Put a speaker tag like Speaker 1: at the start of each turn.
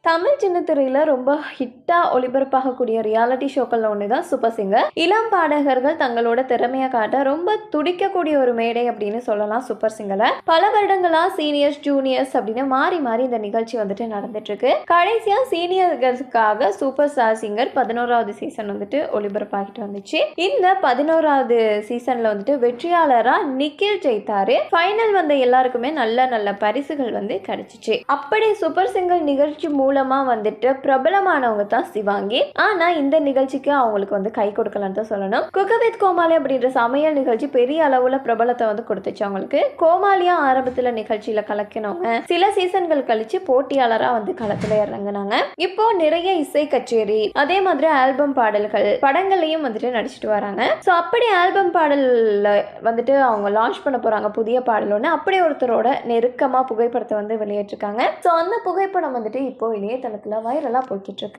Speaker 1: தமிழ் சின்னத்திரையில ரொம்ப ஹிட்டா ஒளிபரப்பாகக்கூடிய ரியாலிட்டி ஷோக்கள்ல ஒண்ணுதான் super singer. இளம் பாடகர்கள் தங்களோட திறமைய காட்ட ரொம்ப துடிக்கக்கூடிய ஒரு மேடை அப்படின்னு சொல்லலாம் சூப்பர் சிங்கரை. பல வருடங்களா சீனியர்ஸ் ஜூனியர்ஸ் அப்படின்னு மாறி மாறி இந்த நிகழ்ச்சி வந்துட்டு நடந்துட்டு இருக்கு. கடைசியா சீனியர்களுக்காக சூப்பர் ஸ்டார் சிங்கர் 11வது சீசன் வந்துட்டு ஒளிபரப்பாகிட்டு வந்துச்சு. இந்த 11வது சீசன்ல வந்துட்டு வெற்றியாளரா நிக்கில் ஜெயித்தாரு. ஃபைனல் வந்த எல்லாருக்குமே நல்ல நல்ல பரிசுகள் வந்து கிடைச்சிச்சு. அப்படி சூப்பர் சிங்கர் நிகழ்ச்சி மூலமா வந்துட்டு பிரபலமானவங்க தான் சிவாங்கி. ஆனா இந்த நிகழ்ச்சிக்கு அவங்களுக்கு வந்து கை கொடுக்கலன்னு தான் சொல்லணும். குக் வித் கோமாளி அப்படின்ற சமையல் நிகழ்ச்சி பெரிய அளவுல பிரபலத்தை வந்து கொடுத்துச்சு அவங்களுக்கு. கோமாளியா ஆரம்பத்துல நிகழ்ச்சியில கலக்கினவங்க சில சீசன்கள் கழிச்சு போட்டியாளரா வந்து களத்துல இறங்குனாங்க. இப்போ நிறைய இசை கச்சேரி, அதே மாதிரி ஆல்பம் பாடல்கள், படங்கள்லயும் வந்துட்டு நடிச்சிட்டு வராங்க. ஸோ அப்படி ஆல்பம் பாடல்ல வந்துட்டு அவங்க லான்ச் பண்ண போறாங்க புதிய பாடல் ஒன்று. அப்படி ஒருத்தரோட நெருக்கமா புகைப்படத்தை வந்து வெளியேற்றிருக்காங்க. ஸோ அந்த புகைப்படம் வந்துட்டு இப்போ இணையதளத்துல வைரலா போய்கிட்டு இருக்கு.